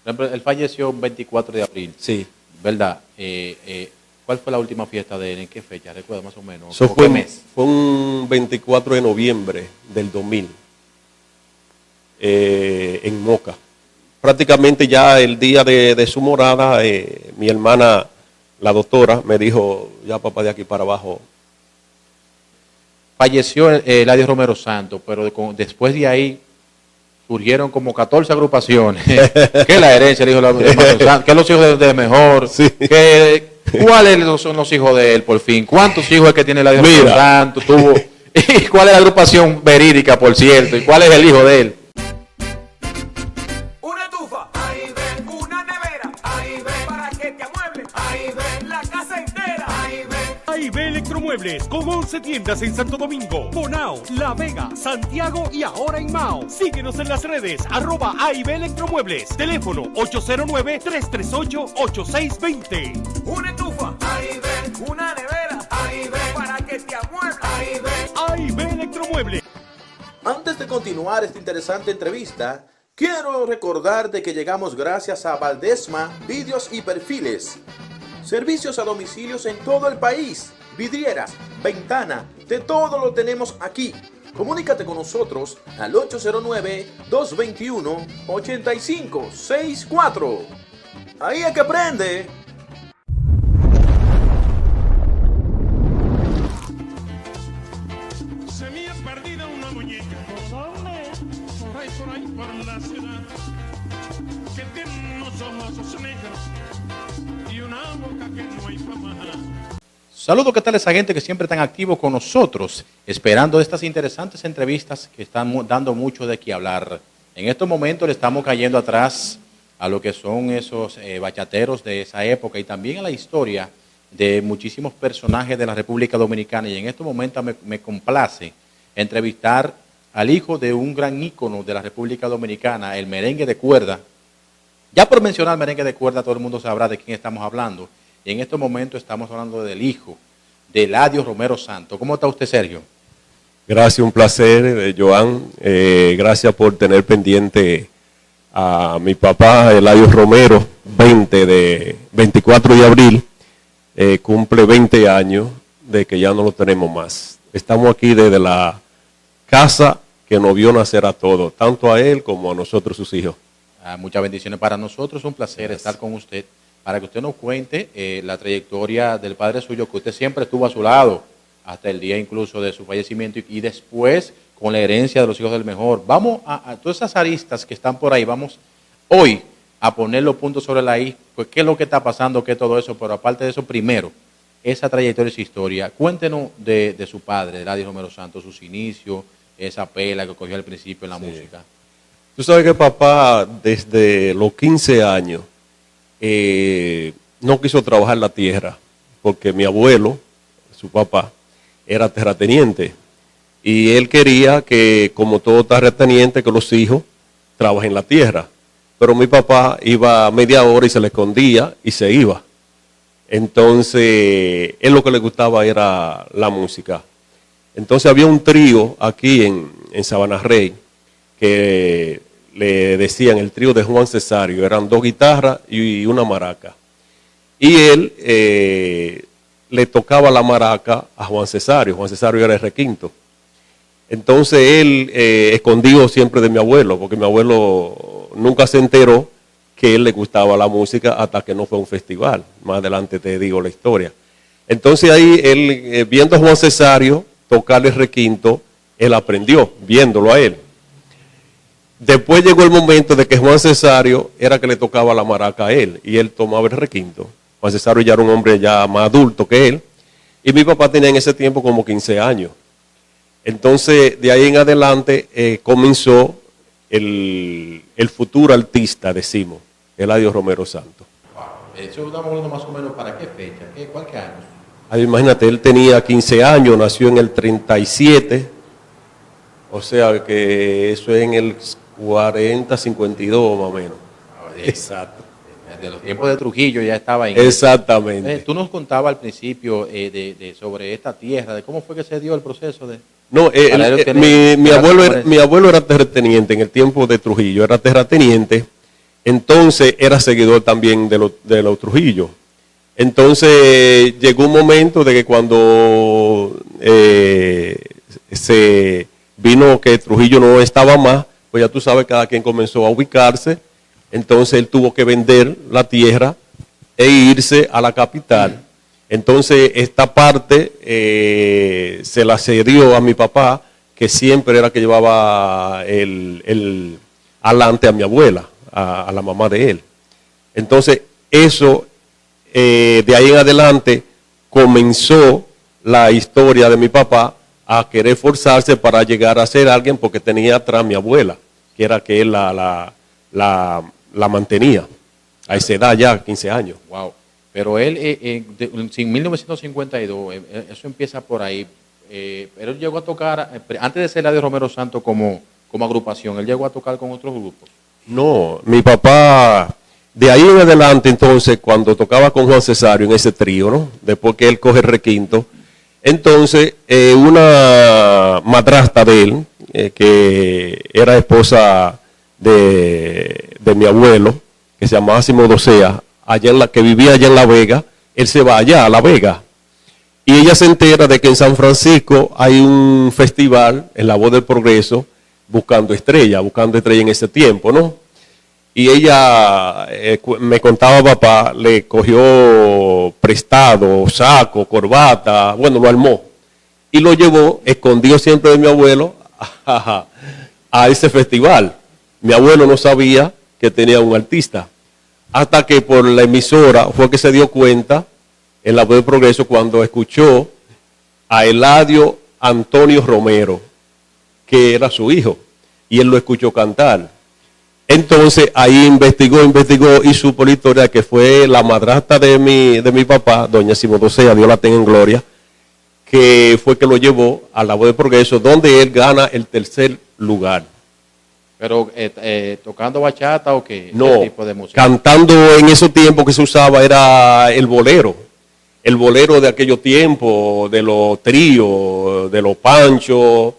Por ejemplo, él falleció el 24 de abril. Sí. ¿Verdad? ¿Cuál fue la última fiesta de él? ¿En qué fecha? ¿Recuerda más o menos? Eso ¿Qué mes? fue un 24 de noviembre del 2000 en Moca. Prácticamente ya el día de su morada, mi hermana, la doctora, me dijo, ya papá, de aquí para abajo. Falleció Eladio Romero Santos, pero después de ahí surgieron como 14 agrupaciones. ¿Qué es la herencia, dijo Romero Santos? ¿Qué es los hijos de mejor? Sí. ¿Cuáles son los hijos de él, por fin? ¿Cuántos hijos es que tiene Eladio Romero Santos? ¿Y cuál es la agrupación verídica, por cierto? ¿Y cuál es el hijo de él? Una estufa, ahí ven, una nevera, ahí ven, para que te amuebles, ahí ven, la casa entera, ahí ven. AIB Electromuebles, con 11 tiendas en Santo Domingo, Bonao, La Vega, Santiago y ahora en Mao. Síguenos en las redes, @AIB Electromuebles. Teléfono 809-338-8620. Una estufa, ahí ven, una nevera, ahí ven, para que te amuebles, ahí ven. AIB Electromuebles. Antes de continuar esta interesante entrevista, quiero recordarte que llegamos gracias a Valdesma Vídeos y Perfiles. Servicios a domicilios en todo el país. Vidrieras, ventana, de todo lo tenemos aquí. Comunícate con nosotros al 809-221-8564. Ahí es que prende. Se me ha perdido una muñeca. ¿Por dónde? Por ahí, por la ciudad. Que tiene unos ojos negros y una boca que no hay para más. Saludos, ¿qué tal esa gente que siempre están activos con nosotros, esperando estas interesantes entrevistas que están dando mucho de qué hablar? En estos momentos le estamos cayendo atrás a lo que son esos bachateros de esa época y también a la historia de muchísimos personajes de la República Dominicana. Y en estos momentos me complace entrevistar al hijo de un gran ícono de la República Dominicana, el merengue de cuerda. Ya por mencionar merengue de cuerda, todo el mundo sabrá de quién estamos hablando. Y en estos momentos estamos hablando del hijo de Eladio Romero Santos. ¿Cómo está usted, Sergio? Gracias, un placer, Joan. Gracias por tener pendiente a mi papá, Eladio Romero, 24 de abril. Cumple 20 años de que ya no lo tenemos más. Estamos aquí desde la casa que nos vio nacer a todos, tanto a él como a nosotros, sus hijos. Muchas bendiciones para nosotros. Es un placer estar con usted para que usted nos cuente la trayectoria del padre suyo, que usted siempre estuvo a su lado hasta el día incluso de su fallecimiento y después con la herencia de los hijos del mejor. Vamos a todas esas aristas que están por ahí, vamos hoy a poner los puntos sobre la I, pues qué es lo que está pasando, qué es todo eso, pero aparte de eso, primero, esa trayectoria y esa historia. Cuéntenos de su padre, Eladio Romero Santos, sus inicios, esa pela que cogió al principio en la música. Tú sabes que papá, desde los 15 años, no quiso trabajar la tierra, porque mi abuelo, su papá, era terrateniente. Y él quería que, como todo terrateniente, que los hijos trabajen la tierra. Pero mi papá iba a media hora y se le escondía y se iba. Entonces, él lo que le gustaba era la música. Entonces había un trío aquí en Sabana Rey, que le decían el trío de Juan Cesario, eran 2 guitarras y una maraca. Y él le tocaba la maraca a Juan Cesario era el requinto. Entonces él escondido siempre de mi abuelo, porque mi abuelo nunca se enteró que él le gustaba la música hasta que no fue a un festival. Más adelante te digo la historia. Entonces ahí él, viendo a Juan Cesario tocar el requinto, él aprendió, viéndolo a él. Después llegó el momento de que Juan Cesario era que le tocaba la maraca a él y él tomaba el requinto. Juan Cesario ya era un hombre ya más adulto que él y mi papá tenía en ese tiempo como 15 años. Entonces de ahí en adelante comenzó el futuro artista, decimos, Eladio Romero Santos. Eso estamos hablando más o menos para qué fecha, ¿cuál que años? Imagínate, él tenía 15 años, nació en el 37, o sea que eso es en el 40, 52 más o menos. Exacto. De los tiempos de Trujillo ya estaba en... Exactamente. Tú nos contabas al principio sobre esta tierra, de cómo fue que se dio el proceso de... No, mi abuelo era terrateniente en el tiempo de Trujillo, era terrateniente Entonces era seguidor también de los Trujillo. Entonces llegó un momento de que cuando se vino que Trujillo no estaba más, pues ya tú sabes, cada quien comenzó a ubicarse. Entonces él tuvo que vender la tierra e irse a la capital. Entonces esta parte se la cedió a mi papá, que siempre era que llevaba el alante a mi abuela, a la mamá de él. Entonces eso, de ahí en adelante, comenzó la historia de mi papá a querer forzarse para llegar a ser alguien, porque tenía atrás a mi abuela, que era que él la mantenía a esa edad ya, 15 años. Wow. Pero él, en 1952, eso empieza por ahí, pero él llegó a tocar, antes de ser la de Romero Santos como agrupación, él llegó a tocar con otros grupos. No, mi papá, de ahí en adelante, entonces, cuando tocaba con Juan Cesario en ese trío, ¿no? Después que él coge el requinto, entonces, una madrastra de él, que era esposa de mi abuelo, que se llamaba Simón Docea, que vivía allá en La Vega, él se va allá a La Vega. Y ella se entera de que en San Francisco hay un festival en La Voz del Progreso, buscando estrella en ese tiempo, ¿no? Y ella, me contaba papá, le cogió prestado, saco, corbata, bueno, lo armó. Y lo llevó, escondido siempre de mi abuelo, a ese festival. Mi abuelo no sabía que tenía un artista. Hasta que por la emisora fue que se dio cuenta, en La Voz del Progreso, cuando escuchó a Eladio Antonio Romero, que era su hijo, y él lo escuchó cantar. Entonces ahí investigó y supo la historia, que fue la madrastra de mi papá, doña Simón Docea, Dios la tenga en gloria, que fue que lo llevó a La Voz del Progreso, donde él gana el 3er lugar. Pero tocando bachata o qué, No, ¿qué tipo de música? cantando en esos tiempos que se usaba era el bolero de aquellos tiempos, de los tríos, de los panchos,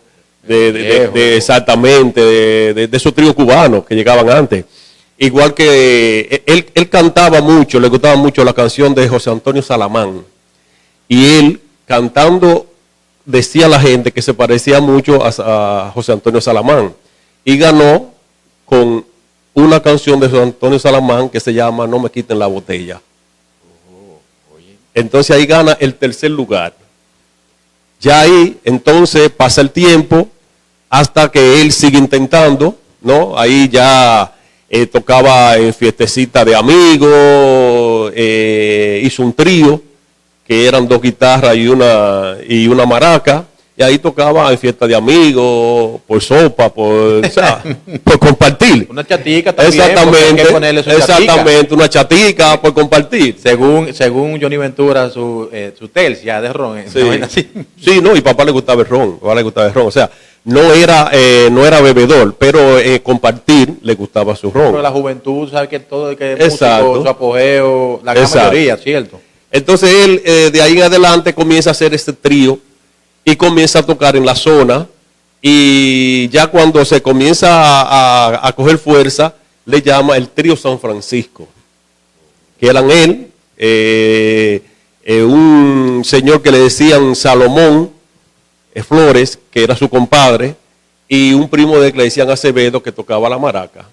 exactamente, de esos tríos cubanos que llegaban antes. Igual que él cantaba mucho, le gustaba mucho la canción de José Antonio Salamán. Y él, cantando, decía a la gente que se parecía mucho a José Antonio Salamán. Y ganó con una canción de José Antonio Salamán que se llama No me quiten la botella. Entonces ahí gana el 3er lugar. Ya ahí, entonces, pasa el tiempo hasta que él sigue intentando, ¿no? Ahí ya tocaba en fiestecita de amigos, hizo un trío, que eran 2 guitarras y una maraca, y ahí tocaba en fiesta de amigos, por sopa, o sea, por compartir. Una chatica también. Exactamente, una chatica por compartir. Según Johnny Ventura, su tercia de ron. Sí. Sí, no, y papá le gustaba el ron, o sea, no era bebedor, pero compartir le gustaba su ron. Pero la juventud sabe que todo el que es músico, su apogeo, la gran mayoría, ¿cierto? Entonces él, de ahí en adelante, comienza a hacer este trío y comienza a tocar en la zona, y ya cuando se comienza a coger fuerza, le llama el Trío San Francisco, que eran él, un señor que le decían Salomón Flores, que era su compadre, y un primo de él que le decían Acevedo, que tocaba la maraca.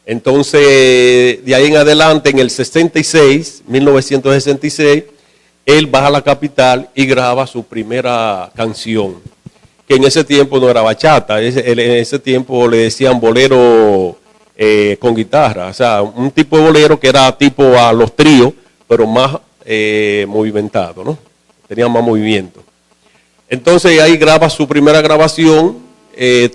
Entonces, de ahí en adelante, en el 1966, él baja a la capital y graba su primera canción, que en ese tiempo no era bachata, en ese tiempo le decían bolero con guitarra, o sea, un tipo de bolero que era tipo a los tríos, pero más movimentado, ¿no? Tenía más movimiento. Entonces ahí graba su primera grabación,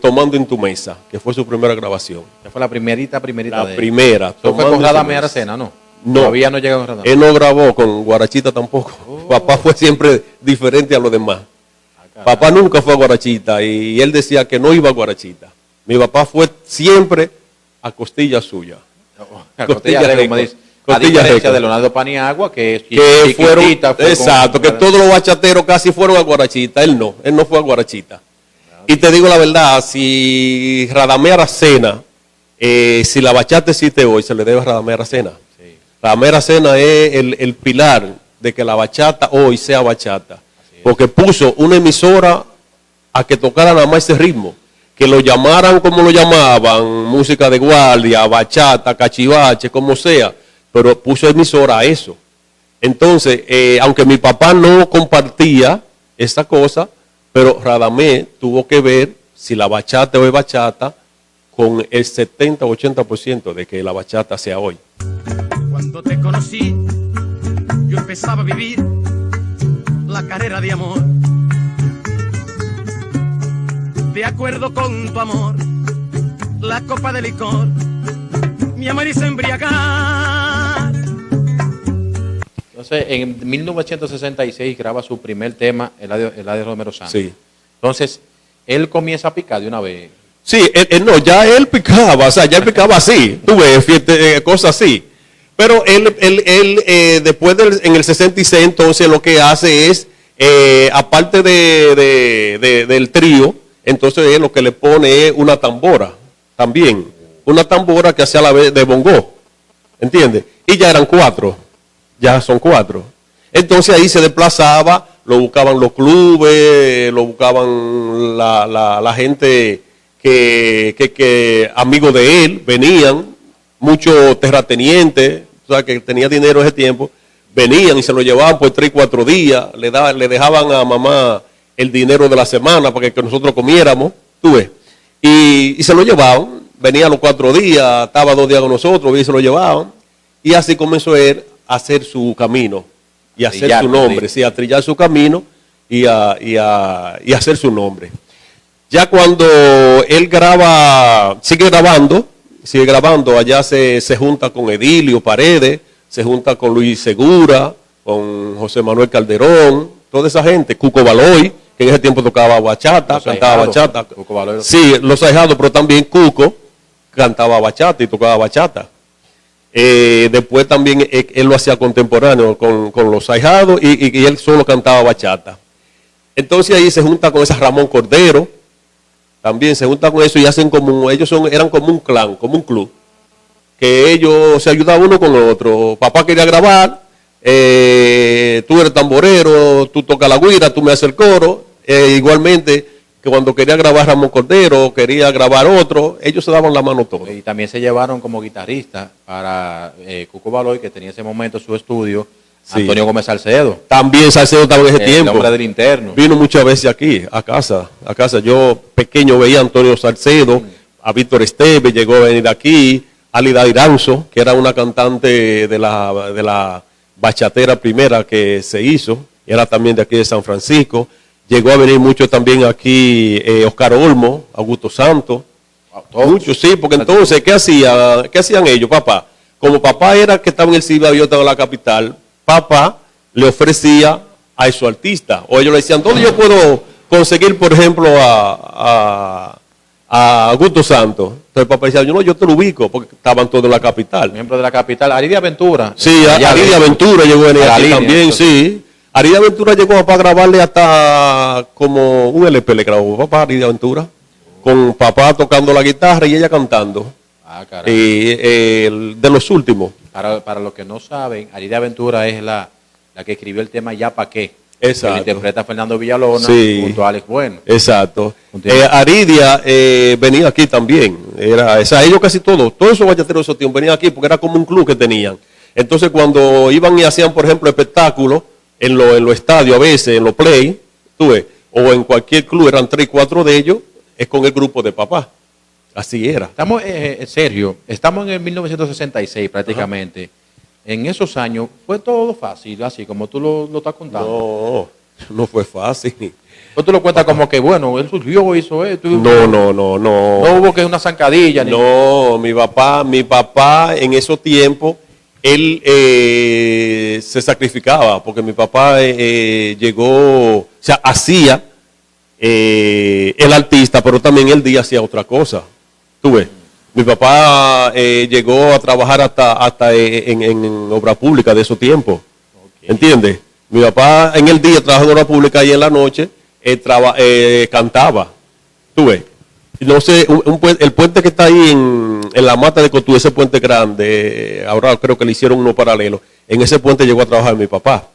Tomando en tu mesa, que fue su primera grabación. Esa fue la primerita La de él. primera. Eso fue con Radamé Aracena, ¿no? No. Todavía no llega con Radamé. Él no grabó con Guarachita tampoco. Papá fue siempre diferente a los demás. Papá nunca fue a Guarachita y él decía que no iba a Guarachita. Mi papá fue siempre a costilla suya. Costilla Record, como dice. A Costilla diferencia Record. de Leonardo Paniagua, que Fueron, fue exacto, que todos los bachateros casi fueron a Guarachita. Él no fue a Guarachita. Y te digo la verdad, si Radamé Aracena si la bachata existe hoy, se le debe a Radamés Aracena. Sí. Radamés Aracena es el pilar de que la bachata hoy sea bachata. Porque puso una emisora a que tocara nada más ese ritmo. Que lo llamaran como lo llamaban, música de guardia, bachata, cachivache, como sea. Pero puso emisora a eso. Entonces, aunque mi papá no compartía esa cosa, pero Radamés tuvo que ver si la bachata o es bachata con el 70 o 80% de que la bachata sea hoy. Cuando te conocí, yo empezaba a vivir la carrera de amor. De acuerdo con tu amor, la copa de licor, mi amor hizo embriagar. Entonces, en 1966 graba su primer tema, Eladio Romero Santos. Sí. Entonces, él comienza a picar de una vez. Sí, no, ya él picaba, o sea, ya él picaba así, tú ves, cosas así. Pero él después en el 66, entonces lo que hace es, aparte del trío, entonces él lo que le pone es una tambora, también. Una tambora que hacía la vez de bongo, ¿entiendes? Y ya eran 4, ya son 4. Entonces ahí se desplazaba, lo buscaban los clubes, lo buscaban la gente que amigos de él, venían, muchos terratenientes, o sea, que tenía dinero ese tiempo, venían y se lo llevaban por 3 y 4 días, le dejaban a mamá el dinero de la semana para que nosotros comiéramos, tú ves, y se lo llevaban, venía los 4 días, estaba 2 días con nosotros, y se lo llevaban, y así comenzó él a hacer su camino, y a hacer su nombre, sí, a trillar su camino, y a hacer su nombre. Ya cuando él sigue grabando, allá se junta con Edilio Paredes, se junta con Luis Segura, con José Manuel Calderón, toda esa gente, Cuco Baloy, que en ese tiempo tocaba bachata, cantaba bachata. Cuco Baloy. Sí, Los Ahijados, pero también Cuco cantaba bachata y tocaba bachata. Después también él lo hacía contemporáneo con Los Ahijados y él solo cantaba bachata. Entonces ahí se junta con esa Ramón Cordero, también se junta con eso y hacen eran como un clan, como un club, que ellos se ayudaban uno con el otro. Papá quería grabar, tú eres tamborero, tú tocas la guira, tú me haces el coro, igualmente que cuando quería grabar Ramón Cordero, quería grabar otro, ellos se daban la mano todos. Y también se llevaron como guitarrista para Cuco Baloy, que tenía en ese momento su estudio, sí. Antonio Gómez Salcedo. También Salcedo estaba en ese tiempo. El hombre del interno. Vino muchas veces aquí, a casa. Yo pequeño veía a Antonio Salcedo, a Víctor Esteve, llegó a venir aquí, Alida Iranzo, que era una cantante de la bachatera primera que se hizo, era también de aquí de San Francisco. Llegó a venir mucho también aquí Oscar Olmo, Augusto Santos. Muchos, sí, porque entonces, ¿qué hacían ellos, papá? Como papá era que estaba en el Cibao y yo estaba en la capital, papá le ofrecía a esos artistas, o ellos le decían, ¿dónde yo puedo conseguir, por ejemplo, a Augusto Santos? Entonces papá decía, yo te lo ubico, porque estaban todos en la capital. Miembro de la capital, Aridia Aventura. Sí, Aridia Aventura llegó a venir aquí también, entonces. Sí. Aridia Aventura llegó para grabarle hasta como un LP le grabó papá Aridia Aventura, con papá tocando la guitarra y ella cantando. Ah, caray. De los últimos. Para los que no saben, Aridia Aventura es la que escribió el tema Ya Pa' Qué. Exacto. Que interpreta Fernando Villalona, sí, junto a Alex Bueno. Exacto. Aridia venía aquí también. Ellos casi todos esos bachateros de esos tiempos venían aquí porque era como un club que tenían. Entonces cuando iban y hacían, por ejemplo, espectáculos en los estadios a veces, en los play, tú ves, o en cualquier club, eran 3 y 4 de ellos, es con el grupo de papá. Así era. Estamos, Sergio, estamos en el 1966 prácticamente. Ajá. En esos años, ¿fue todo fácil, así como tú lo estás contando? No fue fácil. Pues tú lo cuentas como que, bueno, él surgió, hizo esto. No. No hubo que una zancadilla. No, mi papá en esos tiempos, él se sacrificaba, porque mi papá llegó, o sea, hacía el artista, pero también él hacía otra cosa. Tú ves, mi papá llegó a trabajar hasta en obra pública de esos tiempos. Okay. ¿Entiendes? Mi papá en el día trabajaba en obra pública y en la noche cantaba. Tú ves. No sé, el puente que está ahí en la mata de Cotú, ese puente grande, ahora creo que le hicieron uno paralelo. En ese puente llegó a trabajar mi papá.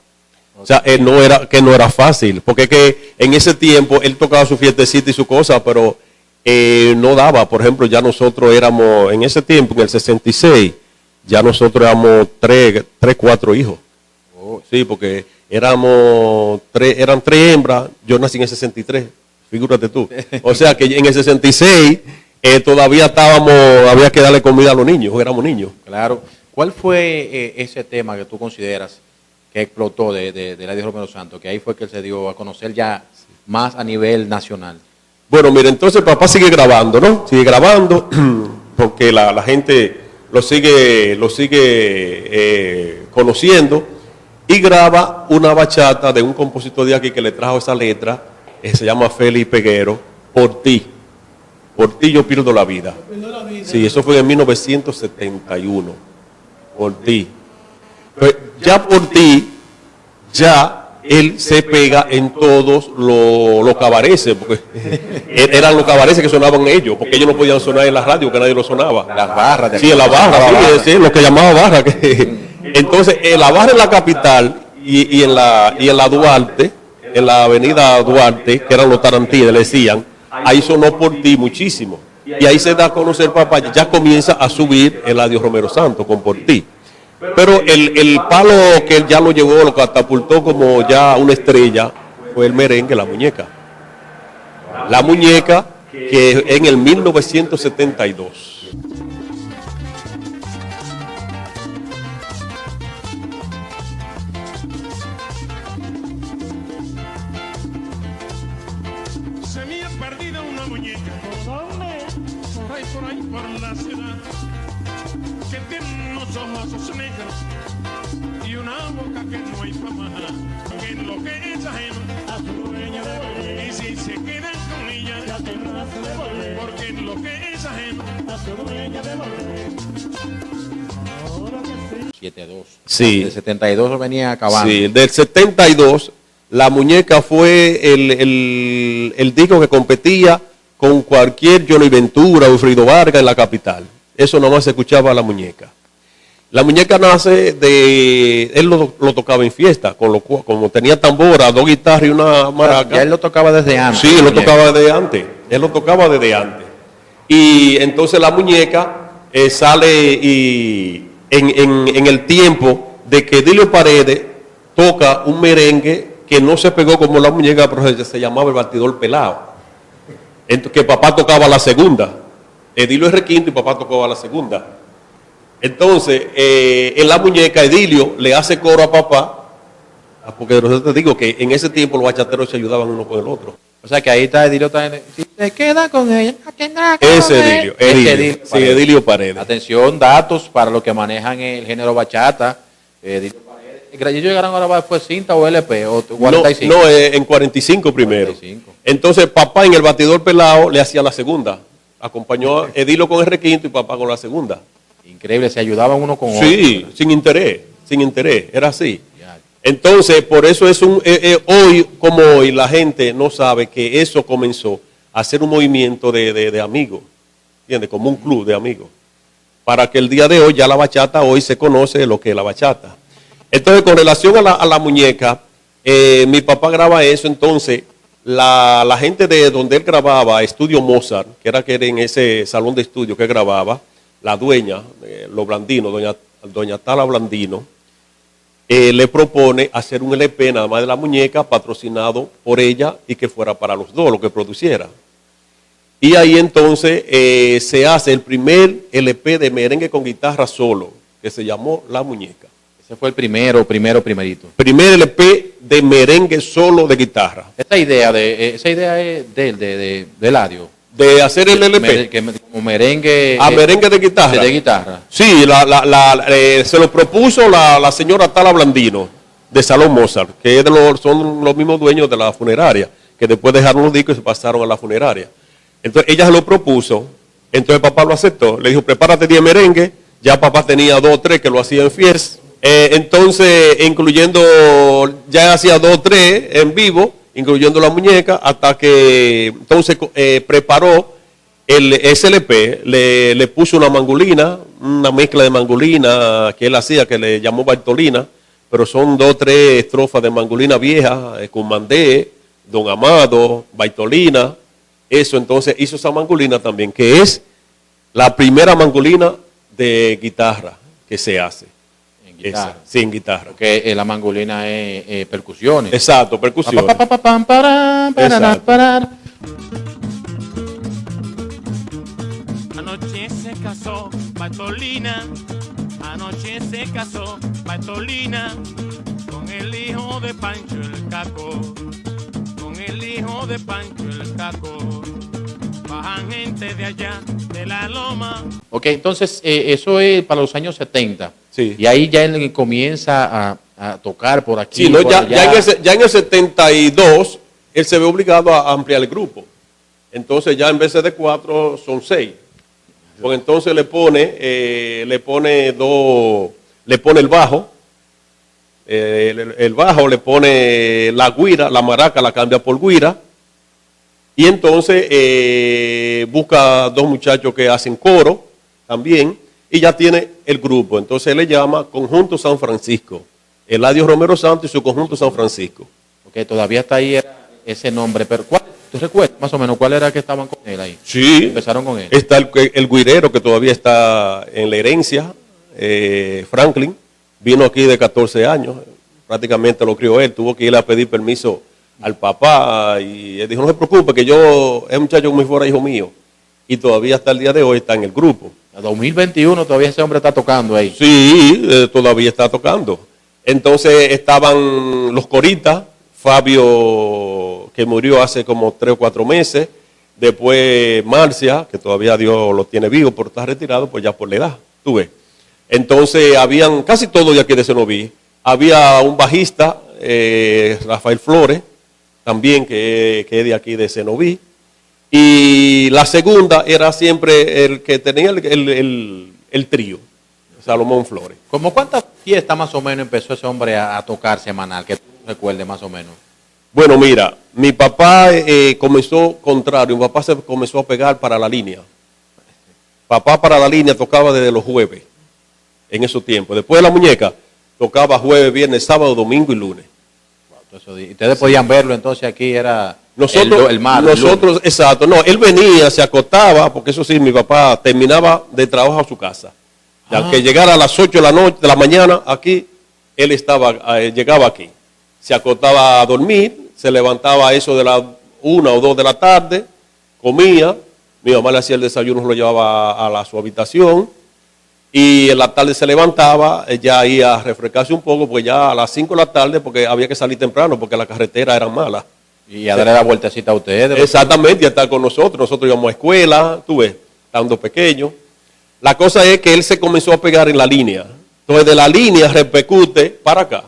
O sea, no era fácil, porque es que en ese tiempo él tocaba su fiestecita y su cosa, pero no daba. Por ejemplo, ya nosotros éramos, en ese tiempo, en el 66, ya nosotros éramos 4 hijos. Sí, porque eran 3 hembras, yo nací en el 63, figúrate tú. O sea que en el 66 todavía había que darle comida a los niños, éramos niños. Claro. ¿Cuál fue ese tema que tú consideras que explotó de Eladio Romero Santos, que ahí fue que él se dio a conocer ya más a nivel nacional? Bueno, mire, entonces papá sigue grabando, ¿no? Sigue grabando porque la gente lo sigue conociendo y graba una bachata de un compositor de aquí que le trajo esa letra, se llama Félix Peguero, Por ti yo pierdo la vida. Sí, eso fue en 1971, Por ti. Pues ya por ti, ya él se pega en todos los cabareces, porque eran los cabareces que sonaban ellos, porque ellos no podían sonar en la radio, que nadie lo sonaba. Las barras. Sí, en la barra, sí, lo que llamaba barra. Entonces, en la barra en la capital y en la Duarte, en la avenida Duarte, que eran los Tarantines, le decían, ahí sonó Por ti muchísimo. Y ahí se da a conocer papá, ya comienza a subir Eladio Romero Santos con Por ti. Pero el palo que él ya lo llevó, lo catapultó como ya una estrella, fue el merengue, la muñeca. La muñeca que en el 1972. Se me ha perdido una muñeca. Por ahí por la ciudad. Que tiene unos ojos negros y una boca que no hay pa' más. Que en lo que es ajeno a su dueña de y si se quedan con ella ya tendrás que devolver. Porque en lo que es ajeno a su dueña de 72. Sí. El 72 lo venía acabando. Sí, del 72, la muñeca fue el disco que competía con cualquier Johnny Ventura o Frido Vargas en la capital. Eso nomás se escuchaba la muñeca. La muñeca nace él lo tocaba en fiesta, como tenía tambora, 2 guitarras y una maraca. Ya él lo tocaba desde antes. Sí, él lo tocaba desde antes. Él lo tocaba desde antes. Y entonces la muñeca sale en el tiempo de que Edilio Paredes toca un merengue que no se pegó como la muñeca, pero se llamaba El Batidor Pelado. Entonces, que papá tocaba la segunda. Edilio es requinto y papá tocaba la segunda. Entonces, en la muñeca, Edilio le hace coro a papá, porque te digo que en ese tiempo los bachateros se ayudaban uno con el otro. O sea que ahí está Edilio también. Si te queda con ella, tendrá que Ese volver. Edilio. Sí, Edilio Paredes. Atención, datos para los que manejan el género bachata. Edilio Paredes. ¿Ellos llegaron a grabar después cinta o LP o 45? No, en 45 primero. 45. Entonces, papá en El Batidor Pelado le hacía la segunda. Acompañó a Edilio con el requinto y papá con la segunda. Increíble, se ayudaban uno con otro. Sí, sin interés, era así. Ya. Entonces, por eso es hoy como hoy la gente no sabe que eso comenzó a ser un movimiento de amigos, ¿entiendes? Como un club de amigos. Para que el día de hoy ya la bachata hoy se conoce lo que es la bachata. Entonces, con relación a la muñeca, mi papá graba eso, entonces la gente de donde él grababa, Estudio Mozart, que era en ese salón de estudio que grababa, la dueña, los Blandinos, doña Tala Blandino, le propone hacer un LP nada más de la muñeca, patrocinado por ella y que fuera para los dos, lo que produciera. Y ahí entonces se hace el primer LP de merengue con guitarra solo, que se llamó La Muñeca. Ese fue el primerito. Primer LP de merengue solo de guitarra. Esa idea es de Eladio. De hacer el LP. Como merengue. Merengue de guitarra. De guitarra. Sí, se lo propuso la señora Tala Blandino, de Salón Mozart, que son los mismos dueños de la funeraria, que después dejaron los discos y se pasaron a la funeraria. Entonces ella se lo propuso, entonces papá lo aceptó. Le dijo, prepárate 10 merengue. Ya papá tenía 2 o 3 que lo hacía en fiesta. Entonces, ya hacía 2 o 3 en vivo, incluyendo la muñeca, hasta que entonces preparó el SLP le puso una mangolina, una mezcla de mangolina que él hacía, que le llamó Bartolina, pero son 2 o 3 estrofas de mangolina vieja, con Mandé, Don Amado, Bartolina. Eso, entonces hizo esa mangolina también, que es la primera mangolina de guitarra que se hace. En guitarra. Esa, sí, en guitarra. Porque la mangolina es percusiones. Exacto, percusión. Pa, pa, pa, pam, param, pararam, Exacto. parar. Anoche se casó Bartolina, anoche se casó Bartolina con el hijo de Pancho el Caco, con el hijo de Pancho el Caco. Bajan gente de allá, de la loma. Ok, entonces eso es para los años 70. Sí. Y ahí ya él comienza a tocar por aquí. Sí, no, por ya, allá. ya en el 72, él se ve obligado a ampliar el grupo. Entonces ya en vez de 4 son 6. Porque entonces le pone el bajo, el bajo le pone la guira, la maraca la cambia por guira, y entonces busca 2 muchachos que hacen coro también, y ya tiene el grupo. Entonces él le llama Conjunto San Francisco, Eladio Romero Santos y su Conjunto San Francisco. Ok, todavía está ahí ese nombre, pero ¿tú recuerdas más o menos cuál era que estaban con él ahí? Sí, Empezaron con él. está el guirero que todavía está en la herencia, Franklin, vino aquí de 14 años, prácticamente lo crió él, tuvo que ir a pedir permiso al papá y él dijo, no se preocupe, que ese muchacho como si fuera hijo mío, y todavía hasta el día de hoy está en el grupo. A 2021 todavía ese hombre está tocando ahí. Sí, todavía está tocando. Entonces estaban los coristas, Fabio, que murió hace como 3 o 4 meses, después Marcia, que todavía Dios lo tiene vivo por estar retirado, pues ya por la edad, tú ves. Entonces habían casi todos de aquí de Cenoví. Había un bajista, Rafael Flores, también que es de aquí de Cenoví. Y la segunda era siempre el que tenía el trío, Salomón Flores. ¿Cómo cuántas fiestas más o menos empezó ese hombre a tocar semanal? Que tú recuerdes más o menos. Bueno, mira, mi papá comenzó contrario, mi papá se comenzó a pegar para la línea. Papá para la línea tocaba desde los jueves, en esos tiempos. Después de la muñeca, tocaba jueves, viernes, sábado, domingo y lunes. Entonces, ustedes podían verlo, entonces aquí era Nosotros, el mar. nosotros, exacto, no, él venía, se acostaba, porque eso sí, mi papá terminaba de trabajo a su casa. Y al que llegara a las 8 de la mañana, aquí, él llegaba aquí. Se acostaba a dormir, se levantaba a eso de las 1 o 2 de la tarde, comía, mi mamá le hacía el desayuno, lo llevaba a su habitación, y en la tarde se levantaba, ya iba a refrescarse un poco, pues ya a las 5 de la tarde, porque había que salir temprano, porque las carreteras eran malas. Y a darle la vueltecita a ustedes. Exactamente, y a estar con nosotros íbamos a escuela, tú ves, estando pequeños. La cosa es que él se comenzó a pegar en la línea, entonces de la línea repercute para acá.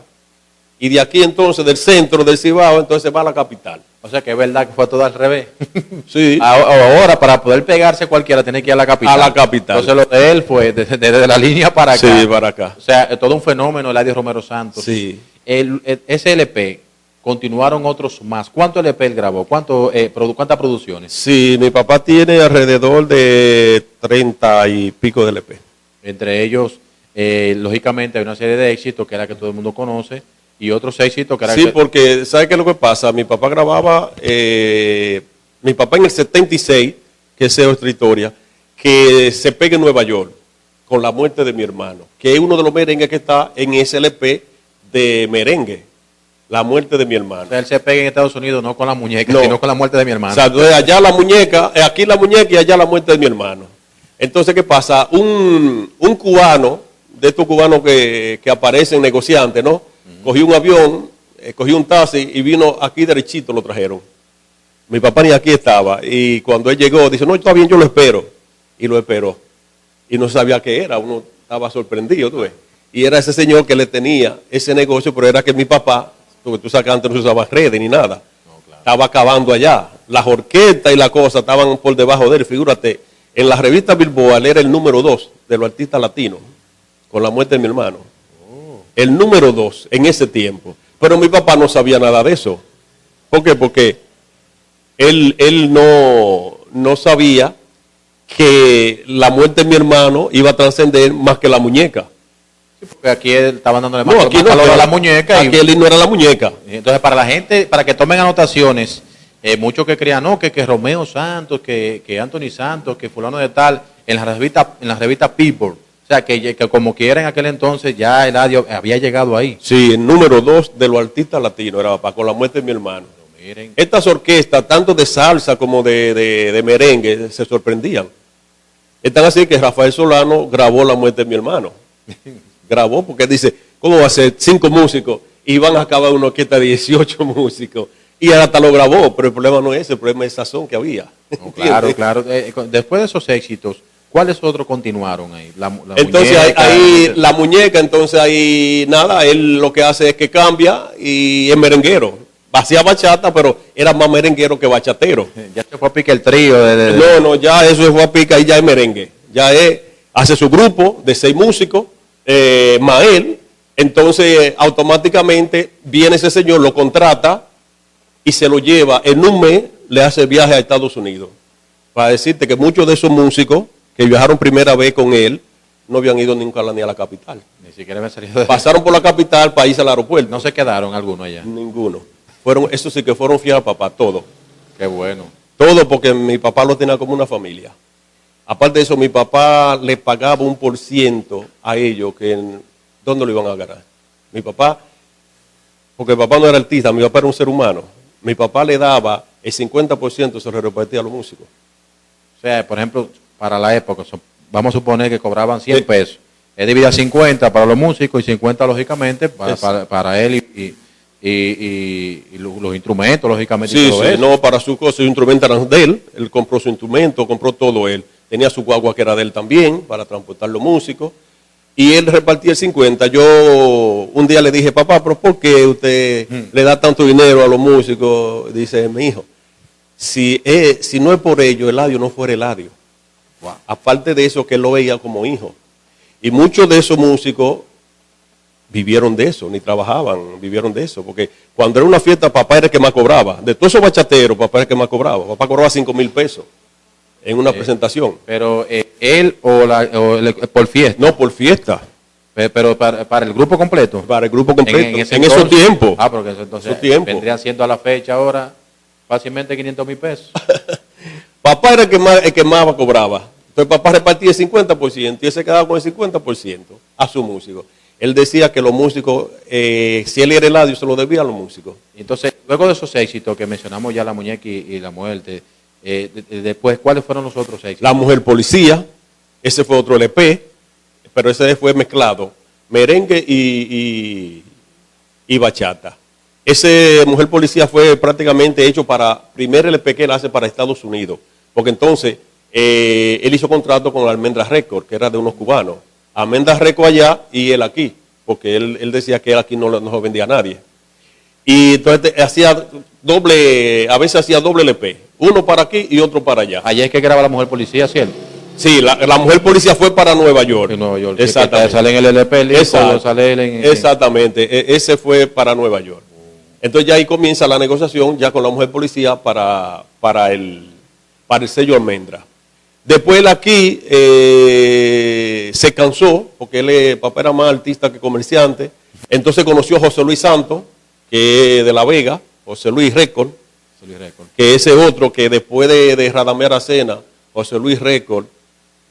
Y de aquí entonces, del centro del Cibao, entonces va a la capital. O sea que es verdad que fue todo al revés. Sí. Ahora, para poder pegarse cualquiera, tiene que ir a la capital. A la capital. Entonces lo de él fue desde la línea para acá. Sí, para acá. O sea, es todo un fenómeno, Eladio Romero Santos. Sí. Ese LP, continuaron otros más. ¿Cuánto LP él grabó? ¿Cuántas producciones? Sí, mi papá tiene alrededor de 30 y pico de LP. Entre ellos, lógicamente, hay una serie de éxitos que era que todo el mundo conoce y otros éxitos que era Sí, porque ¿sabe qué es lo que pasa? Mi papá grababa, mi papá en el 76, que esa es otra historia, que se pega en Nueva York con la muerte de mi hermano, que es uno de los merengues que está en ese LP de merengue, la muerte de mi hermano. O sea, él se pega en Estados Unidos no con la muñeca, No. sino con la muerte de mi hermano. O sea, entonces allá la muñeca, aquí la muñeca y allá la muerte de mi hermano. Entonces, ¿qué pasa? Un cubano, de estos cubanos que aparecen negociantes, ¿no? Cogió un avión, cogió un taxi y vino aquí derechito, lo trajeron. Mi papá ni aquí estaba. Y cuando él llegó, dice, no, está bien, yo lo espero. Y lo esperó. Y no sabía qué era, uno estaba sorprendido, tú ves. Y era ese señor que le tenía ese negocio, pero era que mi papá, tú sabes que antes no se usaba redes ni nada, estaba acabando allá. Las orquestas y la cosa estaban por debajo de él. Figúrate, en la revista Bilboa él era el número 2 de los artistas latinos, con la muerte de mi hermano. El número 2 en ese tiempo. Pero mi papá no sabía nada de eso. ¿Por qué? Porque él no sabía que la muerte de mi hermano iba a trascender más que la muñeca. Porque aquí estaban dándole No, aquí no calor a era la muñeca. Aquí el himno era la muñeca. Entonces, para la gente, para que tomen anotaciones, muchos que crean, no, que Romeo Santos, que Anthony Santos, que fulano de tal, en la revista People. O sea, que como quiera en aquel entonces ya Eladio había llegado ahí. Sí, el número 2 de los artistas latinos era papá, con la muerte de mi hermano. Miren, Estas orquestas, tanto de salsa como de merengue, se sorprendían. Están así que Rafael Solano grabó la muerte de mi hermano. Grabó porque dice, ¿cómo va a ser 5 músicos y van a acabar una orquesta de 18 músicos? Y él hasta lo grabó, pero el problema no es ese, el problema es el sazón que había. no, claro, claro. Después de esos éxitos, ¿cuáles otros continuaron ahí? Entonces muñeca, ahí la muñeca, entonces ahí nada, él lo que hace es que cambia y es merenguero. Hacía bachata, pero era más merenguero que bachatero. Ya se fue a pique el trío. No, ya eso fue a pica y ya es merengue. Ya es, hace su grupo de 6 músicos, Mael, entonces automáticamente viene ese señor, lo contrata y se lo lleva, en un mes le hace viaje a Estados Unidos. Para decirte que muchos de esos músicos que viajaron primera vez con él, no habían ido nunca ni a la capital. Ni siquiera habían salido de... Pasaron por la capital para irse al aeropuerto. No se quedaron algunos allá. Ninguno. Eso sí que fueron fieles a papá, todo. Qué bueno. Todo porque mi papá lo tenía como una familia. Aparte de eso, mi papá le pagaba 1% a ellos, que ¿dónde lo iban a ganar? Mi papá, porque mi papá no era artista, mi papá era un ser humano. Mi papá le daba el 50%, se lo repartía a los músicos. O sea, por ejemplo, para la época, vamos a suponer que cobraban 100 pesos. Él dividía 50 para los músicos y 50, lógicamente, para él y los instrumentos, lógicamente. Sí, y todo sí, eso. no, para su cosa, sus instrumentos eran de él. Él compró su instrumento, compró todo él. Tenía su guagua que era de él también, para transportar los músicos. Y él repartía el 50. Yo un día le dije, papá, ¿pero por qué usted le da tanto dinero a los músicos? Dice, mi hijo, si no es por ello, Eladio no fuera Eladio. Wow. Aparte de eso, que él lo veía como hijo. Y muchos de esos músicos vivieron de eso, ni trabajaban, vivieron de eso. Porque cuando era una fiesta, papá era el que más cobraba. De todos esos bachateros, papá era el que más cobraba. Papá cobraba 5,000 pesos en una presentación. Pero él por fiesta. No, por fiesta. Pero para el grupo completo. Para el grupo completo. En esos entonces, tiempos. Porque entonces esos tiempos. vendría siendo a la fecha ahora fácilmente 500,000 pesos. Papá era el que más cobraba. Entonces papá repartía el 50% y él se quedaba con el 50% a su músico. Él decía que los músicos, si él era Eladio, se lo debía a los músicos. Entonces, luego de esos éxitos que mencionamos ya, la muñeca y la muerte, después, ¿cuáles fueron los otros éxitos? La Mujer Policía, ese fue otro LP, pero ese fue mezclado, merengue y bachata. Ese Mujer Policía fue prácticamente hecho primer LP que él hace para Estados Unidos, porque entonces él hizo contrato con Almendra Record, que era de unos cubanos. Almendra Record allá y él aquí, porque él decía que él aquí no lo vendía a nadie. Y entonces hacía a veces hacía doble LP, uno para aquí y otro para allá. Allá es que graba La Mujer Policía, ¿cierto? Sí, la Mujer Policía fue para Nueva York. En Nueva York. Exactamente. Sale en el LP, el disco, sale él Exactamente, ese fue para Nueva York. Entonces ya ahí comienza la negociación ya con la Mujer Policía para el sello Almendra. Después él aquí se cansó, porque papá era más artista que comerciante. Entonces conoció a José Luis Santos, que es de La Vega, José Luis Record, que ese otro que después de Radamés Aracena, José Luis Record,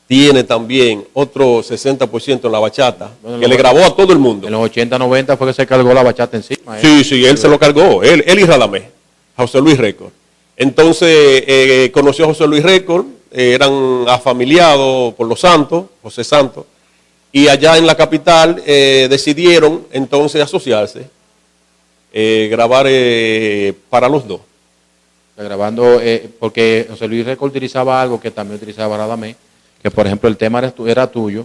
tiene también otro 60% en la bachata, que le grabó a todo el mundo. En los 80, 90 fue que se cargó la bachata encima. Sí, él se lo cargó, él y Radamés, José Luis Record. Entonces conoció a José Luis Record, eran afamiliados por los Santos, José Santos, y allá en la capital decidieron entonces asociarse, grabar para los dos. Grabando, porque José Luis Record utilizaba algo que también utilizaba Radamés, que por ejemplo el tema era tuyo,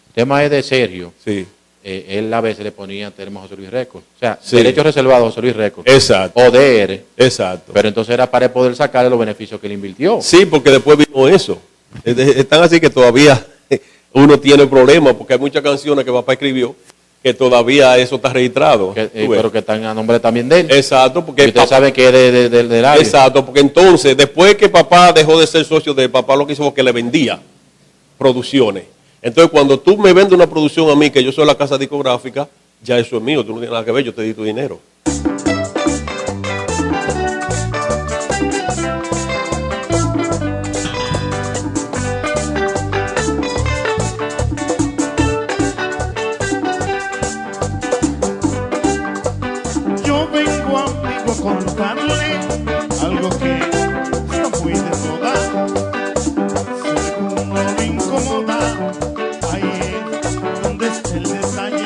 el tema es de Sergio. Sí. Él a veces le ponía tema José Luis Record. O sea, sí. Derecho reservado a José Luis Record. Exacto. O DR. Exacto. Pero entonces era para poder sacarle los beneficios que él invirtió. Sí, porque después vino eso. Están así que todavía uno tiene problemas, porque hay muchas canciones que papá escribió que todavía eso está registrado. Pero que están a nombre también de él. Exacto, porque Y ustedes saben que es del área. exacto, porque entonces, después que papá dejó de ser socio de papá, lo que hizo fue que le vendía producciones. Entonces, cuando tú me vendes una producción a mí, que yo soy la casa discográfica, ya eso es mío, tú no tienes nada que ver, yo te di tu dinero. Yo vengo, amigo, a contarle algo que está muy de moda. Si alguno le incomoda, ahí es donde está el detalle.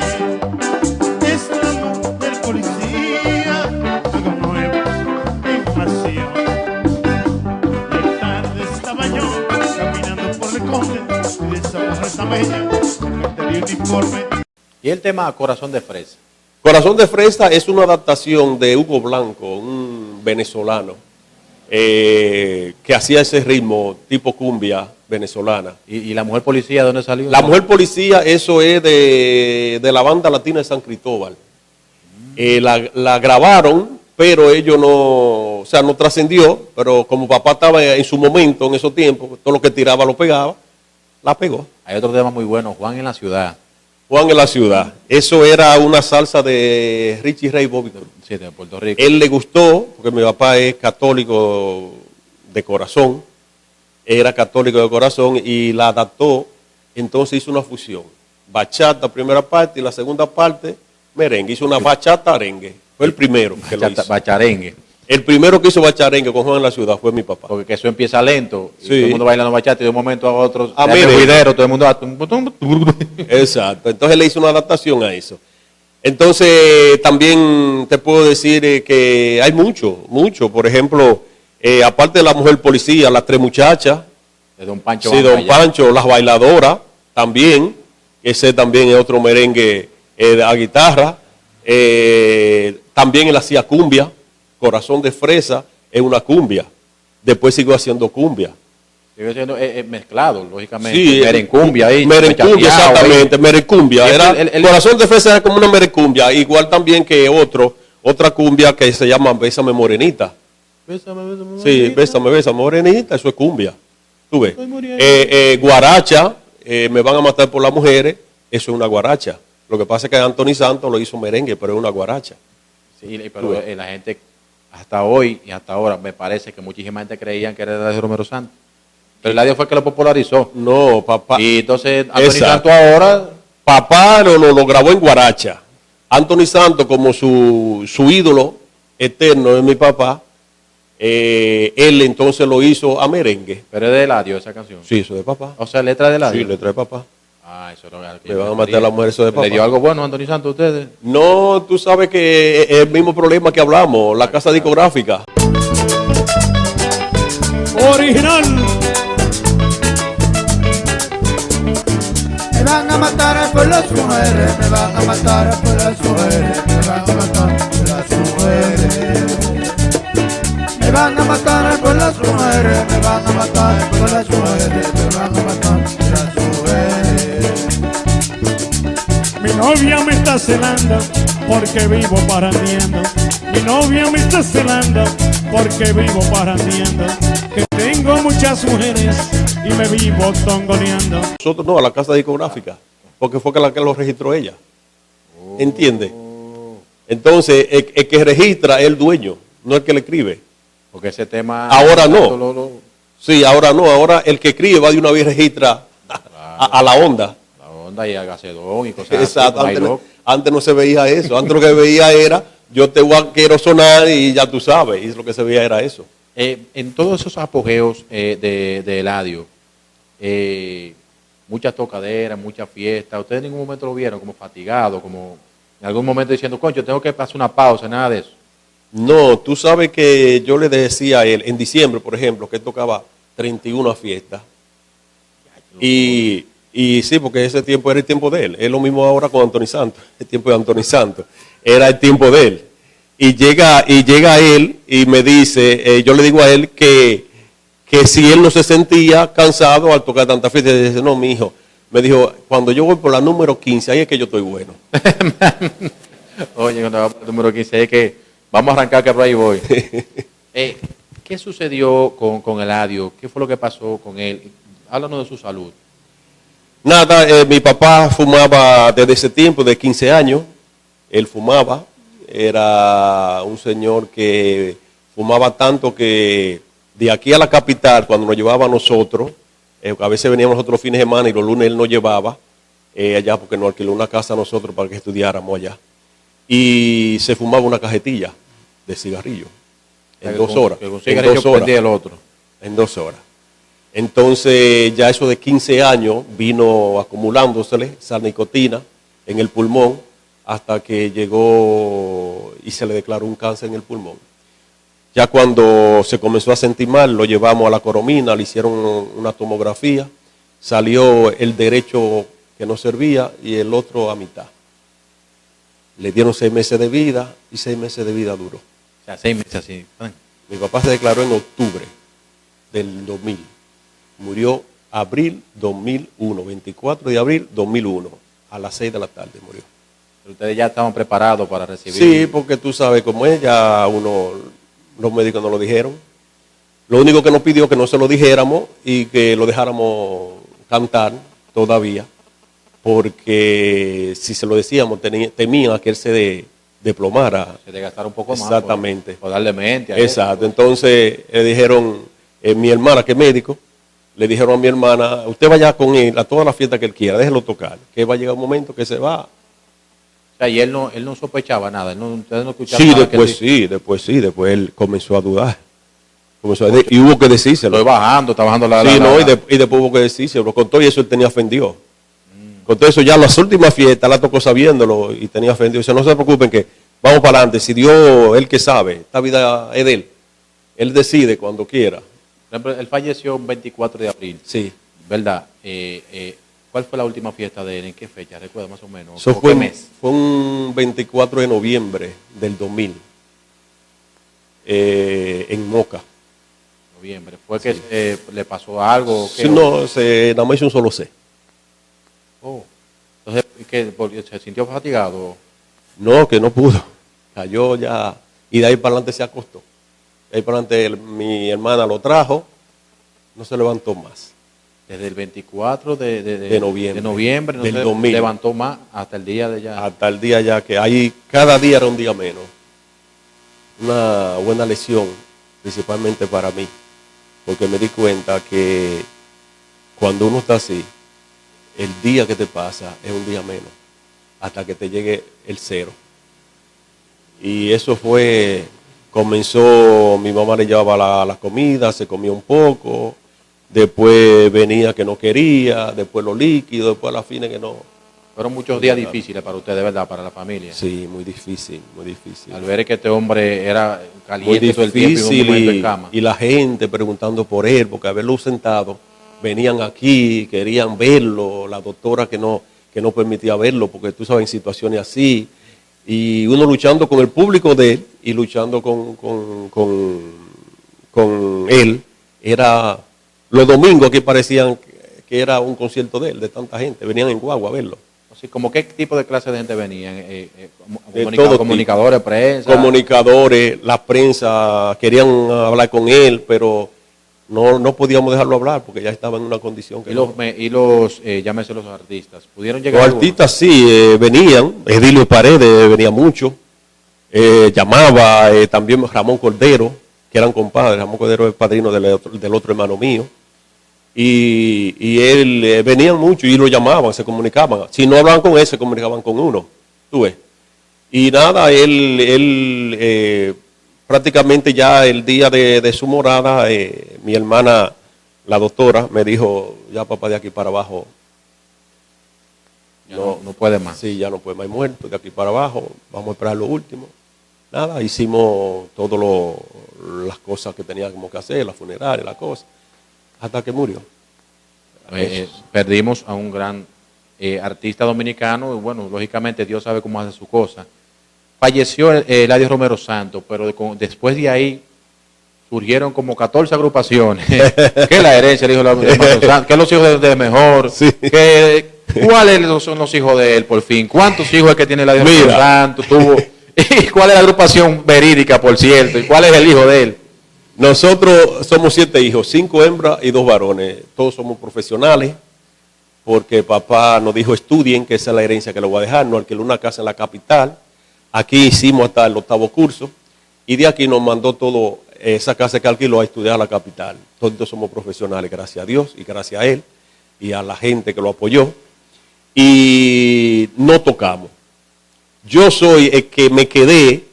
Es la mujer policía, algo nuevo, información. Y tarde estaba yo caminando por el conde y de esa mujer tan bella, que tenía uniforme. Y el tema Corazón de Fresa. Corazón de Fresa es una adaptación de Hugo Blanco, un venezolano, que hacía ese ritmo tipo cumbia venezolana. ¿Y la mujer policía dónde salió? La mujer policía, eso es de la banda latina de San Cristóbal. La grabaron, pero ellos no, o sea, no trascendió, pero como papá estaba en su momento, en esos tiempos, todo lo que tiraba lo pegaba, la pegó. Hay otro tema muy bueno, Juan en la ciudad. Juan en la ciudad. Eso era una salsa de Richie Ray Bobby. Sí, de Puerto Rico. Él le gustó, porque mi papá es católico de corazón, era católico de corazón y la adaptó, entonces hizo una fusión. Bachata, primera parte, y la segunda parte, merengue. Hizo una bachata arengue. Fue el primero que lo hizo. Bacharengue. El primero que hizo bacharengue con Juan en la ciudad fue mi papá. Porque eso empieza lento. Y Sí. todo el mundo bailando bachata y de un momento a otro. A se hace merengue. ruidero, todo el mundo. Exacto. Entonces le hizo una adaptación a eso. Entonces también te puedo decir que hay mucho. Por ejemplo, aparte de la mujer policía, las tres muchachas, De Don Pancho. sí, Don Pancho, las bailadoras también. Ese también es otro merengue a guitarra. También él hacía cumbia. Corazón de Fresa es una cumbia. Después siguió haciendo cumbia. Sigue siendo mezclado, lógicamente. Sí, merencumbia ahí. merencumbia, chapeado exactamente, ahí. merencumbia. Y Era, el- Corazón de Fresa era como una merencumbia, igual también que otra cumbia que se llama Bésame Morenita. Bésame, bésame, Sí, morenita. Bésame Morenita, eso es cumbia. Tú ves. Estoy muriendo. Guaracha, Me van a matar por las mujeres, eso es una guaracha. Lo que pasa es que Anthony Santos lo hizo merengue, pero es una guaracha. Sí, pero la gente, hasta hoy y hasta ahora, me parece que muchísima gente creían que era Eladio Romero Santos. Pero Eladio fue el que lo popularizó. No, papá. Y entonces, Anthony Exacto. Santos ahora, Papá lo grabó en guaracha. Anthony Santos, como su ídolo eterno es mi papá, él entonces lo hizo a merengue. pero es de Eladio esa canción. Sí, eso de papá. O sea, letra de Eladio. Sí, letra de papá. Ah, eso no es. Le van a matar a la mujer, eso de papá. ¿Le dio algo bueno a Anthony Santos a ustedes? No, tú sabes que es el mismo problema que hablamos, la casa discográfica. Original. Me van a matar por las mujeres, me van a matar por las mujeres, me van a matar por las mujeres. Me van a matar por las mujeres, me van a matar por las mujeres, me van a matar por las mujeres. Mi novia me está celando porque vivo parrandeando. Mi novia me está celando porque vivo parrandeando. Que tengo muchas mujeres y me vivo tongoneando. Nosotros no, a la casa discográfica, porque fue la que lo registró ella. ¿Entiendes? Entonces, el que registra es el dueño, no el que le escribe. Porque ese tema... Ahora no. lo- Sí, ahora no, ahora el que escribe va de una vez y registra a la onda. La onda y a Gacedón y cosas Exacto, así. antes no se veía eso, antes lo que veía era, yo te voy a quiero sonar y ya tú sabes, y lo que se veía era eso. En todos esos apogeos de Eladio, muchas tocaderas, muchas fiestas, ¿ustedes en ningún momento lo vieron como fatigado, como en algún momento diciendo, concho, tengo que hacer una pausa, nada de eso? No, tú sabes que yo le decía a él, en diciembre, por ejemplo, que él tocaba 31 fiestas. Y sí, porque ese tiempo era el tiempo de él. Es lo mismo ahora con Anthony Santos, el tiempo de Anthony Santos. Era el tiempo de él. Y llega él y me dice, yo le digo a él que si él no se sentía cansado al tocar tantas fiestas, dice, no, mi hijo, Me dijo, cuando yo voy por la número 15, ahí es que yo estoy bueno. Oye, cuando vamos al número 15, es que vamos a arrancar que por ahí voy. ¿Qué sucedió con Eladio? ¿Qué fue lo que pasó con él? Háblanos de su salud. Nada, mi papá fumaba desde ese tiempo, de 15 años. Él fumaba. Era un señor que fumaba tanto que de aquí a la capital, cuando nos llevaba a nosotros, a veces veníamos nosotros los fines de semana y los lunes él nos llevaba allá porque nos alquiló una casa a nosotros para que estudiáramos allá. Y se fumaba una cajetilla de cigarrillo en 2 horas. Que con cigarrillo prendía el otro. En 2 horas. Entonces ya eso de 15 años vino acumulándosele esa nicotina en el pulmón hasta que llegó y se le declaró un cáncer en el pulmón. Ya cuando se comenzó a sentir mal, lo llevamos a la Coromina, le hicieron una tomografía, salió el derecho que no servía y el otro a mitad. Le dieron 6 meses de vida y 6 meses de vida duró. O sea, 6 meses así. Mi papá se declaró en octubre del 2000. Murió abril 2001, 24 de abril 2001, a las 6 de la tarde murió. Pero ustedes ya estaban preparados para recibir. Sí, porque tú sabes cómo es, ya los médicos nos lo dijeron. Lo único que nos pidió que no se lo dijéramos y que lo dejáramos cantar todavía, porque si se lo decíamos temían a que él se deplomara. Se desgastara un poco más. Exactamente. Por darle mente. Exacto. Entonces le dijeron, mi hermana, que es médico, le dijeron a mi hermana, usted vaya con él a toda la fiesta que él quiera, déjelo tocar, que va a llegar un momento que se va. O sea, y él no sospechaba nada, ustedes no escuchaban Sí, nada. después él comenzó a dudar. Y hubo que decírselo. Está bajando y después hubo que decírselo. Con todo eso él tenía ofendido. Con todo eso ya las últimas fiestas la tocó sabiéndolo y tenía ofendido. Dice, no se preocupen que vamos para adelante. Si Dios, él que sabe, esta vida es de él. Él decide cuando quiera. Por ejemplo, él falleció el 24 de abril. Sí. ¿Verdad? ¿Cuál fue la última fiesta de él? ¿En qué fecha? ¿Recuerda más o menos? Eso fue un 24 de noviembre del 2000. En Moca. Noviembre. ¿Fue que le pasó algo? Sí, no, nada más hizo un solo C. Oh. Entonces, ¿qué? ¿Se sintió fatigado? No, que no pudo. Cayó ya. Y de ahí para adelante se acostó. De ahí para adelante mi hermana lo trajo. No se levantó más. Desde el 24 de noviembre no del se 2000. Levantó más hasta el día de ya. Hasta el día ya que ahí cada día era un día menos. Una buena lección, principalmente para mí, porque me di cuenta que cuando uno está así, el día que te pasa es un día menos, hasta que te llegue el 0. Y eso comenzó, mi mamá le llevaba la comida, se comía un poco, después venía que no quería, después lo líquido, después a la fina que no. Fueron muchos días difíciles para ustedes, ¿verdad? Para la familia. Sí, muy difícil, muy difícil. Al ver que este hombre era caliente Muy todo el tiempo y un momento en cama. Y la gente preguntando por él, porque a verlo sentado, venían aquí, querían verlo, la doctora que no permitía verlo, porque tú sabes, en situaciones así, y uno luchando con el público de él y luchando con él, era los domingos que parecían que era un concierto de él, de tanta gente, venían en guagua a verlo. Así, ¿como qué tipo de clase de gente venían? Comunicadores, prensa. Comunicadores, la prensa querían hablar con él, pero no podíamos dejarlo hablar porque ya estaba en una condición que llámese los artistas, ¿pudieron llegar? Los artistas sí, venían, Edilio Paredes venía mucho, llamaba también Ramón Cordero, que eran compadres. Ramón Cordero es padrino del otro hermano mío. Y él venían mucho y lo llamaban, se comunicaban. Si no hablaban con él, se comunicaban con uno. Tú ves. Y nada, él prácticamente ya el día de su morada, mi hermana, la doctora, me dijo, ya papá, de aquí para abajo. No puede más. Sí, ya no puede más, muerto, de aquí para abajo, vamos a esperar lo último. Nada, hicimos todas las cosas que teníamos que hacer, la funeraria, la cosa. Hasta que murió. Perdimos a un gran artista dominicano y bueno, lógicamente Dios sabe cómo hace su cosa. Falleció Eladio Romero Santos, pero después de ahí surgieron como 14 agrupaciones. ¿Qué es la herencia del hijo de Romero Santos? ¿Qué es los hijos de mejor? Sí. ¿Cuáles son los hijos de él, por fin? ¿Cuántos hijos es que tiene la de Romero Mira. Santos? Tuvo. ¿Y cuál es la agrupación verídica, por cierto? ¿Y cuál es el hijo de él? Nosotros somos 7 hijos, 5 hembras y 2 varones. Todos somos profesionales porque papá nos dijo estudien, que esa es la herencia que le voy a dejar. Nos alquiló una casa en la capital. Aquí hicimos hasta el 8º curso y de aquí nos mandó todo, esa casa que alquiló, a estudiar a la capital. Todos somos profesionales, gracias a Dios y gracias a él y a la gente que lo apoyó. Y no tocamos. Yo soy el que me quedé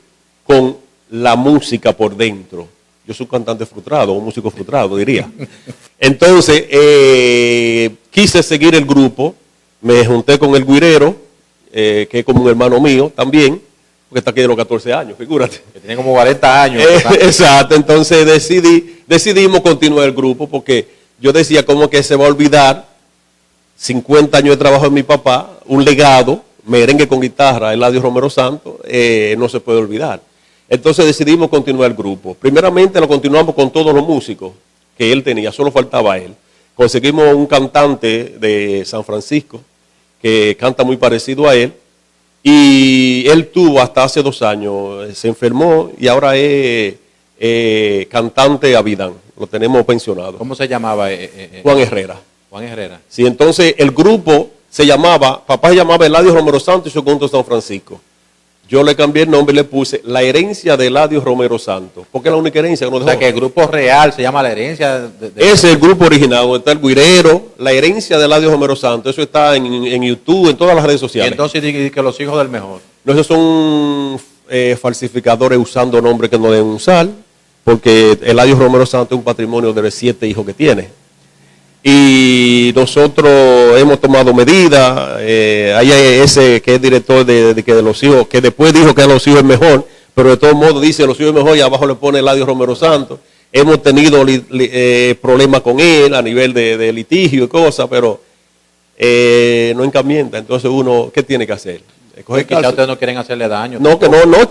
con la música por dentro. Yo soy un cantante frustrado, un músico frustrado, diría. Entonces, quise seguir el grupo, me junté con el güirero, que es como un hermano mío también, porque está aquí de los 14 años, figúrate. Que tiene como 40 años. Exacto, entonces decidimos continuar el grupo, porque yo decía, ¿cómo que se va a olvidar 50 años de trabajo de mi papá, un legado, merengue con guitarra, Eladio Romero Santos, no se puede olvidar? Entonces decidimos continuar el grupo. Primeramente lo continuamos con todos los músicos que él tenía, solo faltaba él. Conseguimos un cantante de San Francisco que canta muy parecido a él y él tuvo hasta hace 2 años, se enfermó y ahora es cantante Abidán, lo tenemos pensionado. ¿Cómo se llamaba? Juan Herrera. Juan Herrera. Sí, entonces el grupo se llamaba, papá se llamaba Eladio Romero Santos y su conjunto San Francisco. Yo le cambié el nombre y le puse La Herencia de Eladio Romero Santos, porque es la única herencia que nos O dejó. sea, que el grupo real se llama La Herencia. Ese es el grupo original, donde está el güirero, La Herencia de Eladio Romero Santos. Eso está en YouTube, en todas las redes Y sociales. entonces di que los hijos del mejor. No, esos son falsificadores usando nombres que no deben usar, porque Eladio Romero Santos es un patrimonio de los 7 hijos que tiene. Y nosotros hemos tomado medidas. Hay ese que es director de los hijos, que después dijo que a los hijos es mejor, pero de todos modos dice los hijos es mejor y abajo le pone Eladio Romero Santos. Hemos tenido problemas con él a nivel de litigio y cosas, pero no encamienta. Entonces uno, ¿qué tiene que hacer? Porque quizás ustedes no quieren hacerle daño. No, que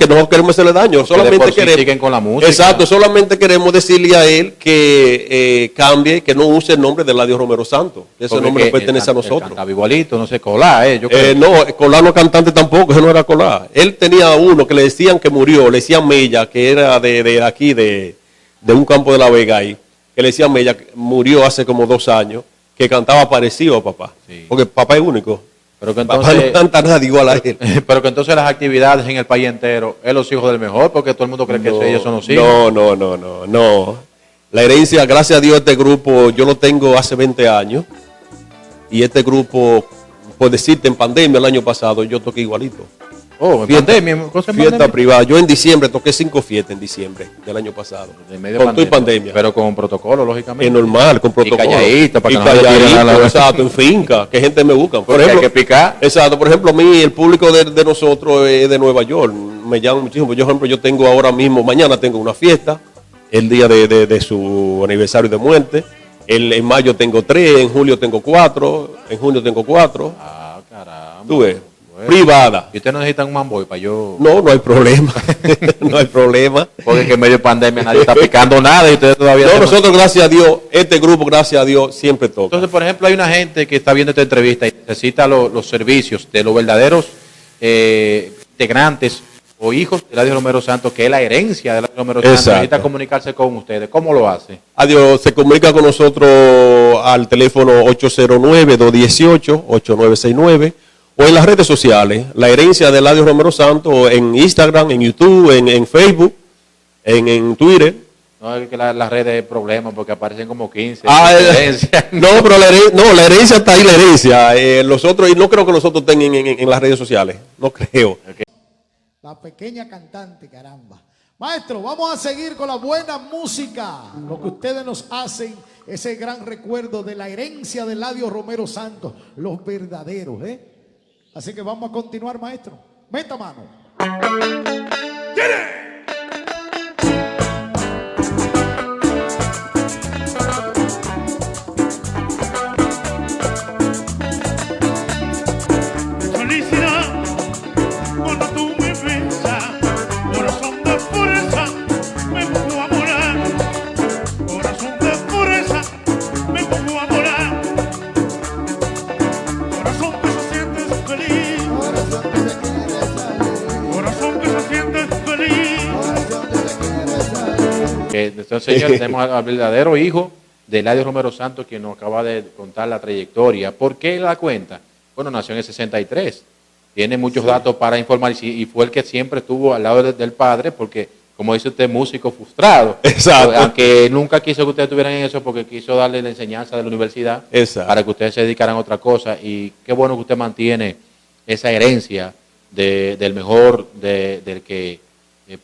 no queremos hacerle daño. Solamente queremos. Siguen con la música. Exacto, solamente queremos decirle a él que cambie, que no use el nombre de Eladio Romero Santos. Ese Porque nombre pertenece a nosotros. Cantaba igualito, no sé, Colá, yo creo. No, Colá no es cantante tampoco, ese no era Colá. Él tenía uno que le decían que murió, le decían Mella, que era de aquí, de un campo de La Vega ahí, que le decían Mella, que murió hace como 2 años, que cantaba parecido a papá. Sí. Porque papá es único. Pero que Papá entonces, no canta nadie igual a él. pero que entonces las actividades en el país entero es los hijos del mejor, porque todo el mundo cree que ellos son los hijos. No. La herencia, gracias a Dios, este grupo yo lo tengo hace 20 años. Y este grupo, por decirte, en pandemia el año pasado, yo toqué igualito. Oh, en Fiesta- pandemia, cosas en Fiesta pandemia. privada. Yo en diciembre toqué 5 fiestas en diciembre del año pasado. En medio Con todo y pandemia. Pero con protocolo, lógicamente. Es normal, con protocolo. calladito, para que Y no se tiren a calladito, la- exacto, en finca, que gente me busca. Por Porque ejemplo, hay que picar. Exacto, por ejemplo, a mí el público de nosotros es de Nueva York, me llaman muchísimo. Por ejemplo, yo tengo ahora mismo, mañana tengo una fiesta, el día de su aniversario de muerte. En mayo tengo 3, en julio tengo 4, en junio tengo 4. Ah, caramba. Tú ves, Bueno. privada. ¿Y ustedes no necesitan un manboy para yo? No hay problema, no hay problema. Porque que en medio de pandemia nadie está picando nada y ustedes todavía... No, hacen- nosotros, gracias a Dios, este grupo, gracias a Dios, siempre toca. Entonces, por ejemplo, hay una gente que está viendo esta entrevista y necesita los servicios de los verdaderos integrantes o hijos de Eladio Romero Santos, que es la herencia de Eladio Romero Santos, Exacto. necesita comunicarse con ustedes. ¿Cómo lo hace? Adiós, se comunica con nosotros al teléfono 809-218-8969 o en las redes sociales, la herencia de Eladio Romero Santos, en Instagram, en YouTube, en Facebook, en Twitter. No es que las redes problemas porque aparecen como 15. Herencia. No, pero la herencia está ahí, la herencia. Nosotros, y no creo que nosotros estén en las redes sociales, no creo. La pequeña cantante, caramba. Maestro, vamos a seguir con la buena música. Lo que ustedes nos hacen, ese gran recuerdo de la herencia de Eladio Romero Santos, los verdaderos, ¿eh? Así que vamos a continuar, maestro. Meta mano. Felicidad, cuando tú me besas, corazón de fuerza, me pongo a volar. porque entonces, señores, tenemos al verdadero hijo de Eladio Romero Santos, quien nos acaba de contar la trayectoria. ¿Por qué la cuenta? Bueno, nació en el 63. Tiene muchos datos para informar y fue el que siempre estuvo al lado del padre, porque, como dice usted, músico frustrado. Exacto. Aunque nunca quiso que ustedes estuvieran en eso, porque quiso darle la enseñanza de la universidad. Exacto. Para que ustedes se dedicaran a otra cosa. Y qué bueno que usted mantiene esa herencia del mejor, del que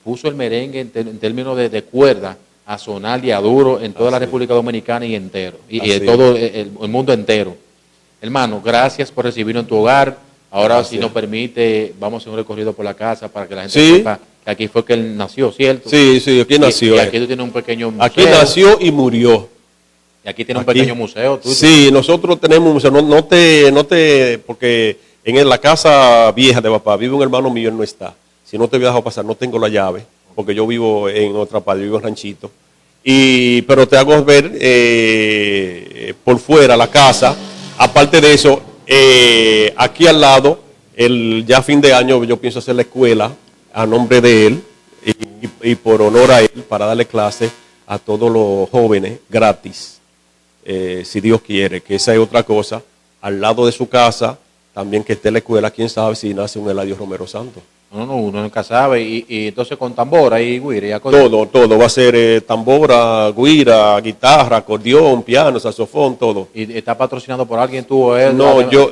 puso el merengue en términos de cuerda a sonar y a duro en toda la República Dominicana y entero, y en todo el mundo entero. Hermano, gracias por recibirnos en tu hogar. Ahora, si nos permite, vamos a hacer un recorrido por la casa para que la gente sepa que aquí fue que él nació, ¿cierto? Sí, sí, aquí nació. Y aquí tú tienes un pequeño museo. Aquí nació y murió. Y aquí tiene un pequeño museo. Sí, nosotros tenemos un museo. Porque en la casa vieja de papá vive un hermano mío, él no está. Si no te voy a dejar pasar, no tengo la llave, porque yo vivo en otra parte, vivo en Ranchito. Pero te hago ver por fuera la casa. Aparte de eso, aquí al lado, ya fin de año, yo pienso hacer la escuela a nombre de él y por honor a él, para darle clase a todos los jóvenes gratis, si Dios quiere, que esa es otra cosa. Al lado de su casa, también que esté la escuela, quién sabe si nace un Eladio Romero Santos. No, uno nunca sabe. Y entonces con tambora y guira. Todo. Va a ser tambora, guira, guitarra, acordeón, piano, saxofón, todo. ¿Y está patrocinado por alguien tú o él? No, yo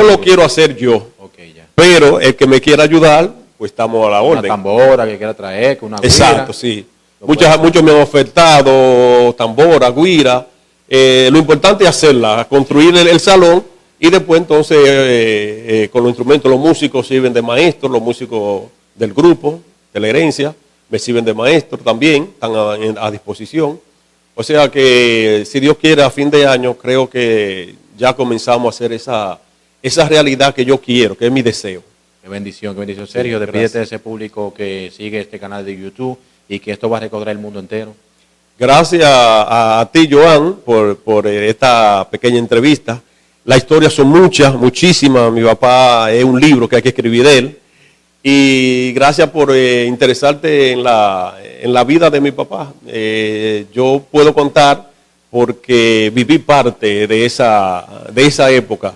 lo quiero hacer yo. Okay, ya. Pero el que me quiera ayudar, pues estamos a la orden. Una tambora que quiera traer, que una guira. Exacto, sí. Muchos me han ofertado tambora, guira. Lo importante es hacerla, construir el salón. Y después entonces con los instrumentos, los músicos sirven de maestros, los músicos del grupo, de la herencia, me sirven de maestro también, están a disposición. O sea que si Dios quiere a fin de año creo que ya comenzamos a hacer esa realidad que yo quiero, que es mi deseo. Qué bendición, Sergio. Sí, despídete de ese público que sigue este canal de YouTube y que esto va a recorrer el mundo entero. Gracias a ti, Joan, por esta pequeña entrevista. Las historias son muchísimas. Mi papá es un libro que hay que escribir de él. Y gracias por interesarte en la vida de mi papá. Yo puedo contar porque viví parte de esa época.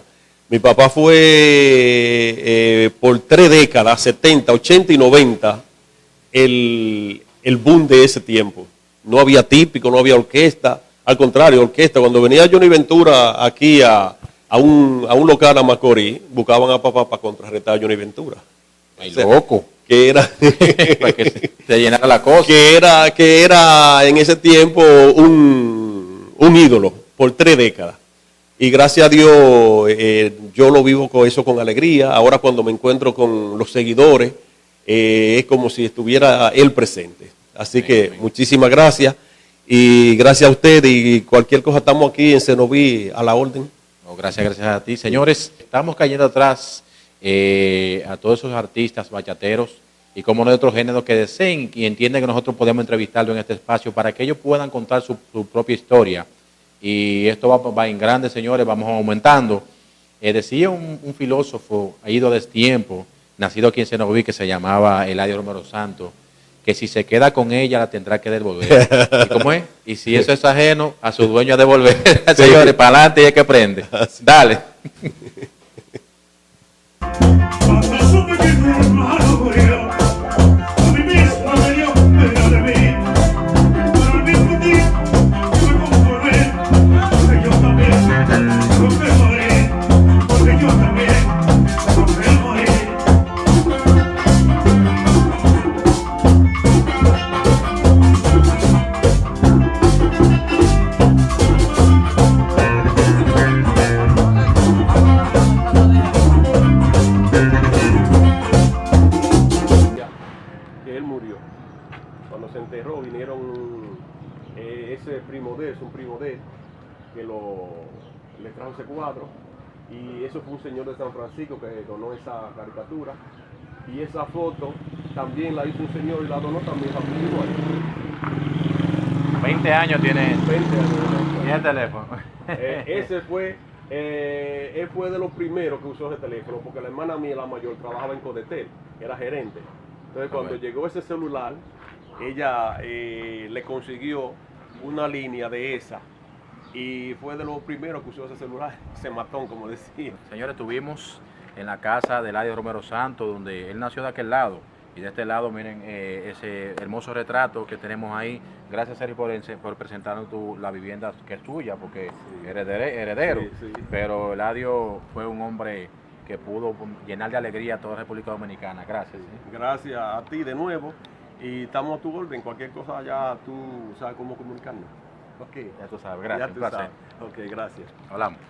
Mi papá fue por 3 décadas, 70, 80 y 90, el boom de ese tiempo. No había típico, no había orquesta. Al contrario, orquesta. Cuando venía Johnny Ventura aquí a un local a Macorís, buscaban a papá para contrarrestar a Johnny Ventura. Ay, loco. Que era para que se llenara la cosa. Que era en ese tiempo un ídolo por 3 décadas. Y gracias a Dios yo lo vivo con eso con alegría. Ahora cuando me encuentro con los seguidores, es como si estuviera él presente. Así que muchísimas gracias. Y gracias a usted y cualquier cosa estamos aquí en Cenoví a la orden. Gracias a ti. Señores, estamos cayendo atrás a todos esos artistas bachateros y como no de otros géneros que deseen y entienden que nosotros podemos entrevistarlo en este espacio para que ellos puedan contar su propia historia. Y esto va en grande, señores, vamos aumentando. Decía un filósofo, ha ido a destiempo, nacido aquí en Cenoví, que se llamaba Eladio Romero Santos, que si se queda con ella la tendrá que devolver. ¿Y cómo es? Y si eso es ajeno, a su dueño a devolver. Señores, para adelante y es que prende. Dale. Le trajo ese cuadro y eso fue un señor de San Francisco que donó esa caricatura y esa foto también la hizo un señor y la donó también a mi igual. 20 años tiene. 20 años. ¿Y el teléfono? Ese fue, él fue de los primeros que usó ese teléfono porque la hermana mía, la mayor, trabajaba en Codetel, era gerente. Entonces cuando llegó ese celular, ella le consiguió una línea de esa y fue de los primeros que usó ese celular, ese matón, como decía. Señores, estuvimos en la casa de Eladio Romero Santos, donde él nació de aquel lado. Y de este lado, miren ese hermoso retrato que tenemos ahí. Gracias, Sergio, por presentarnos la vivienda que es tuya, porque heredero. Sí, sí. Pero Eladio fue un hombre que pudo llenar de alegría a toda la República Dominicana. Gracias. Gracias a ti de nuevo y estamos a tu orden. Cualquier cosa ya tú sabes cómo comunicarnos. Ok, ya tú sabes. Gracias. Ya tú Un placer. sabes. Ok, gracias. Hablamos.